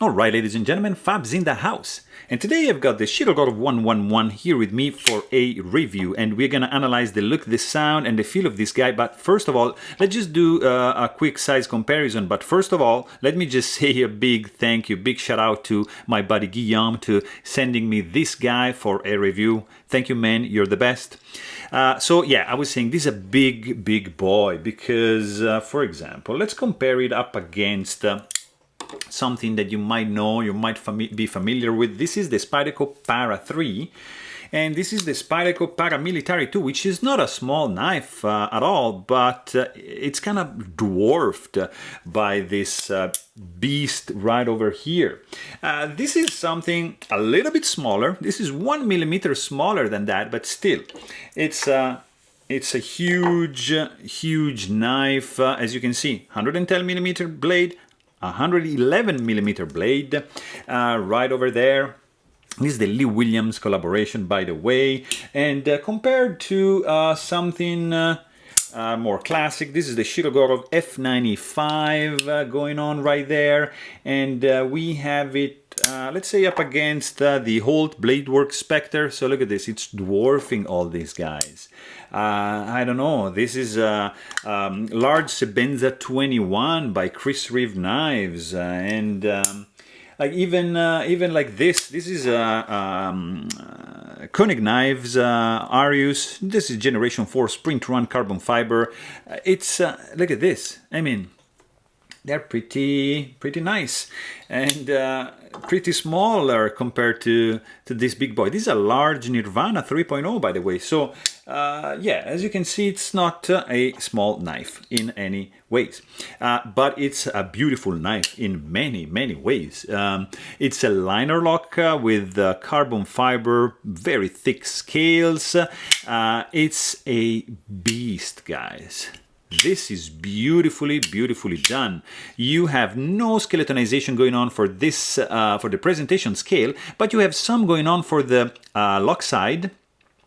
Alright, ladies and gentlemen, Fab's in the house. And today I've got the Shirogorov 111 here with me for a review. And we're going to analyze the look, the sound, and the feel of this guy. But first of all, let's just do a quick size comparison. But first of all, let me just say a big thank you, big shout out to my buddy Guillaume to sending me this guy for a review. Thank you, man. You're the best. So yeah, I was saying this is a big boy because, for example, let's compare it up against... something that you might know, you might be familiar with. This is the Spyderco Para 3, and this is the Spyderco Paramilitary 2, which is not a small knife at all, but it's kind of dwarfed by this beast right over here. This is something a little bit smaller. This is 1 millimeter smaller than that, but still, it's a huge knife. As you can see, 110 millimeter blade, 111 millimeter blade right over there. This is the Lee Williams collaboration, by the way, and compared to something more classic, this is the Shirogorov F95 going on right there, and we have it let's say up against the Holt Bladeworks Spectre. So look at this, it's dwarfing all these guys. I don't know, this is a large Sebenza 21 by Chris Reeve Knives, and like even like this is Koenig Knives Arius. This is Generation 4 Sprint Run carbon fiber. It's look at this, I mean, they're pretty nice and pretty smaller compared to this big boy. This is a large Nirvana 3.0, by the way. So yeah, as you can see, it's not a small knife in any ways, but it's a beautiful knife in many ways. It's a liner lock with carbon fiber, very thick scales. It's a beast, guys. This is beautifully done. You have no skeletonization going on for this, for the presentation scale, but you have some going on for the lock side.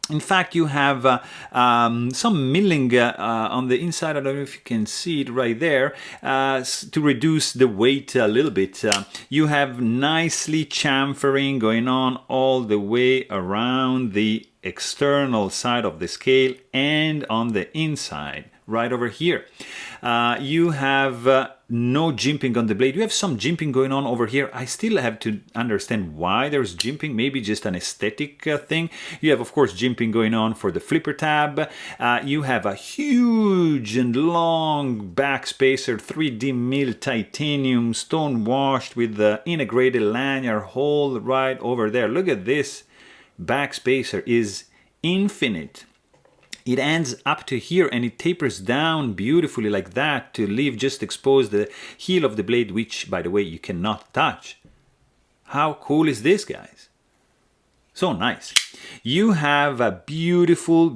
In fact, you have some milling on the inside. I don't know if you can see it right there, to reduce the weight a little bit. You have nicely chamfering going on all the way around the external side of the scale and on the inside. Right over here. You have no jimping on the blade. You have some jimping going on over here. I still have to understand why there's jimping, maybe just an aesthetic thing. You have, of course, jimping going on for the flipper tab. You have a huge and long backspacer, 3D mill titanium, stone washed with the integrated lanyard hole right over there. Look at this. Backspacer is infinite. It ends up to here and it tapers down beautifully like that to leave just exposed the heel of the blade, which, by the way, you cannot touch. How cool is this, guys? So nice. You have a beautiful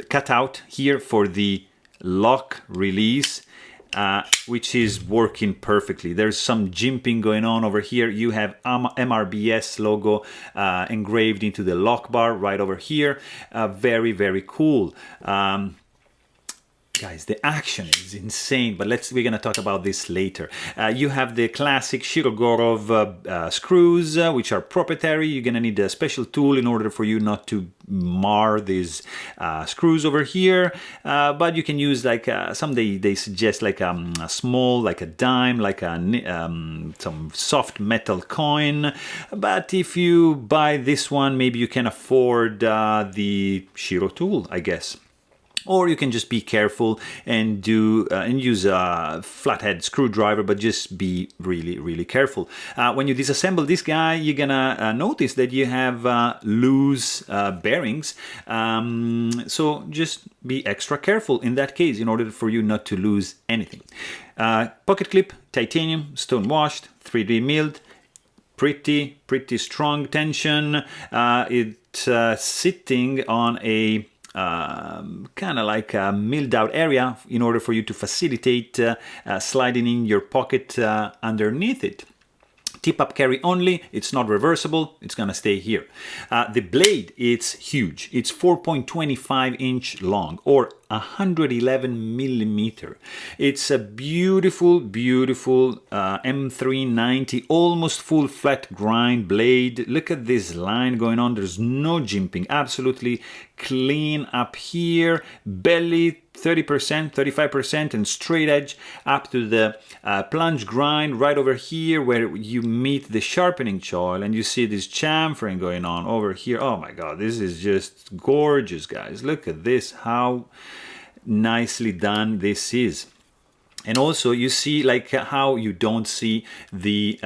cutout here for the lock release. Which is working perfectly. There's some jimping going on over here. You have MRBS logo engraved into the lock bar right over here. Very cool. Guys, the action is insane, but we're gonna talk about this later. You have the classic Shirogorov screws, which are proprietary. You're gonna need a special tool in order for you not to mar these screws over here. But you can use like some they suggest like a small, like a dime, like a some soft metal coin. But if you buy this one, maybe you can afford the Shiro tool, I guess. Or you can just be careful and do and use a flathead screwdriver, but just be really careful. When you disassemble this guy, you're gonna notice that you have loose bearings. So just be extra careful in that case in order for you not to lose anything. Pocket clip, titanium, stone washed, 3D milled. Pretty strong tension. It's sitting on a kind of like a milled out area in order for you to facilitate sliding in your pocket underneath it. Tip-up carry only, it's not reversible, it's gonna stay here. The blade, it's huge. It's 4.25 inch long, or 111 millimeter. It's a beautiful, beautiful M390, almost full flat grind blade. Look at this line going on. There's no jimping, absolutely clean up here. Belly 30%, 35%, and straight edge up to the plunge grind right over here where you meet the sharpening choil, and you see this chamfering going on over here. Oh my god, this is just gorgeous, guys. Look at this, how nicely done this is. And also you see like how you don't see the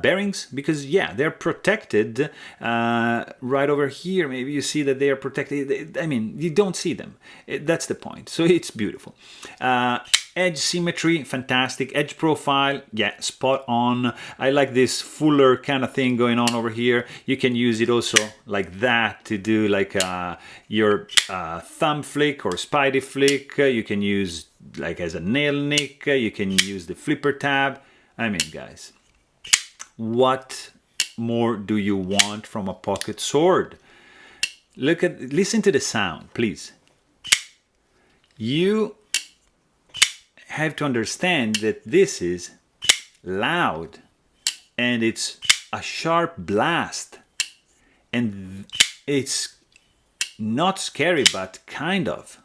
bearings, because yeah, they're protected right over here. Maybe you see that they are protected. I mean, you don't see them. That's the point. So it's beautiful. Edge symmetry, fantastic. Edge profile, yeah, spot on. I like this fuller kind of thing going on over here. You can use it also like that to do like your thumb flick or spidey flick. You can use like as a nail nick. You can use the flipper tab. I mean, guys, what more do you want from a pocket sword? Listen to the sound, please. You have to understand that this is loud and it's a sharp blast, and it's not scary, but kind of.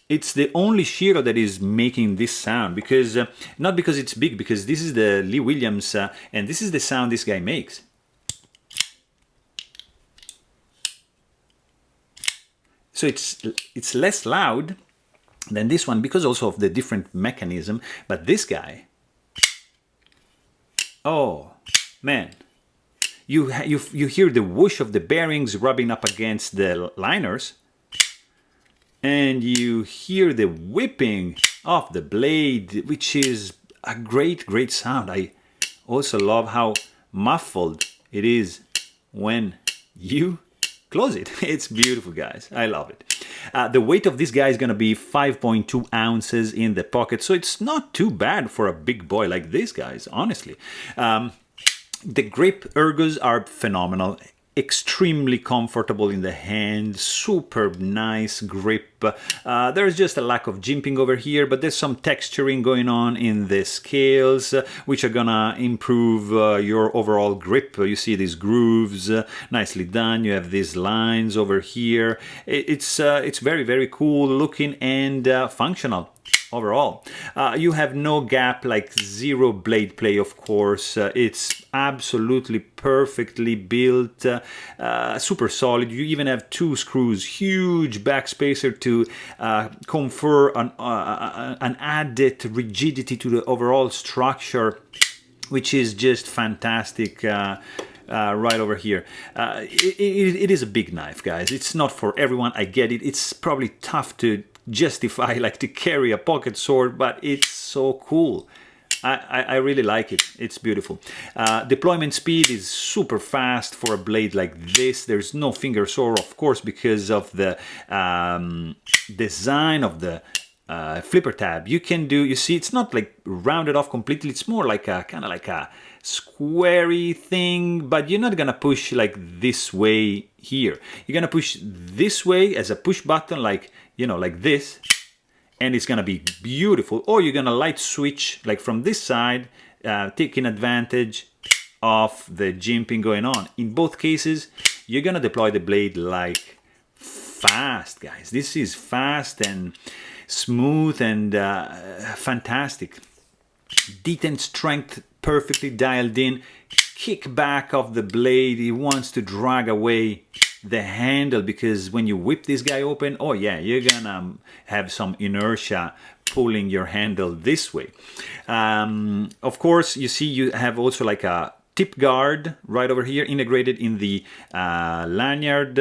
It's the only Shiro that is making this sound, because not because it's big, because this is the Lee Williams and this is the sound this guy makes. So it's less loud than this one because also of the different mechanism, but this guy, oh man, you hear the whoosh of the bearings rubbing up against the liners, and you hear the whipping of the blade, which is a great sound. I also love how muffled it is when you close it. It's beautiful, guys. I love it. The weight of this guy is going to be 5.2 ounces in the pocket, so it's not too bad for a big boy like this, guys, honestly. The grip ergos are phenomenal. Extremely comfortable in the hand, super nice grip. There's just a lack of jimping over here, but there's some texturing going on in the scales, which are gonna improve your overall grip. You see these grooves, nicely done. You have these lines over here. It's very cool looking and functional. Overall, you have no gap, like zero blade play, of course. It's absolutely perfectly built, super solid. You even have two screws, huge backspacer to confer an added rigidity to the overall structure, which is just fantastic. Right over here. It is a big knife, guys. It's not for everyone, I get it. It's probably tough to justify, like, to carry a pocket sword, but it's so cool. I really like it. It's beautiful. Deployment speed is super fast for a blade like this. There's no finger sore, of course, because of the design of the flipper tab. You can do, you see, it's not like rounded off completely. It's more like a kind of like a squarey thing, but you're not gonna push like this way here. You're gonna push this way as a push button, like, you know, like this, and it's gonna be beautiful. Or you're gonna light switch like from this side, taking advantage of the jimping going on. In both cases, you're gonna deploy the blade like fast, guys. This is fast and smooth and fantastic. Detent strength perfectly dialed in. Kickback of the blade, it wants to drag away the handle, because when you whip this guy open, oh yeah, you're gonna have some inertia pulling your handle this way. Of course, you see you have also like a tip guard right over here integrated in the lanyard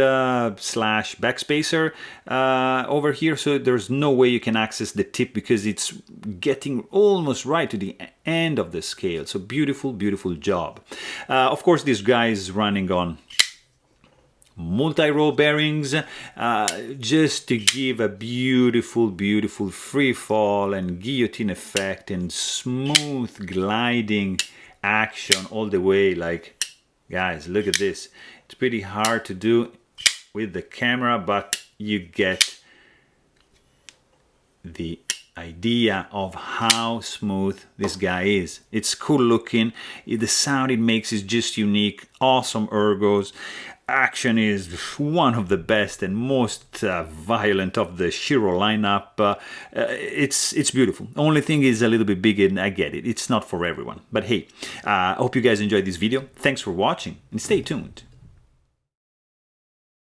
slash backspacer over here, so there's no way you can access the tip because it's getting almost right to the end of the scale. So beautiful job. Of course, this guy is running on multi-row bearings, just to give a beautiful free fall and guillotine effect and smooth gliding action all the way. Like, guys, look at this. It's pretty hard to do with the camera, but you get the idea of how smooth this guy is. It's cool looking, the sound it makes is just unique, awesome ergos, action is one of the best and most violent of the Shiro lineup. It's beautiful. Only thing is a little bit big, and I get it, it's not for everyone. But hey, I hope you guys enjoyed this video. Thanks for watching and stay tuned.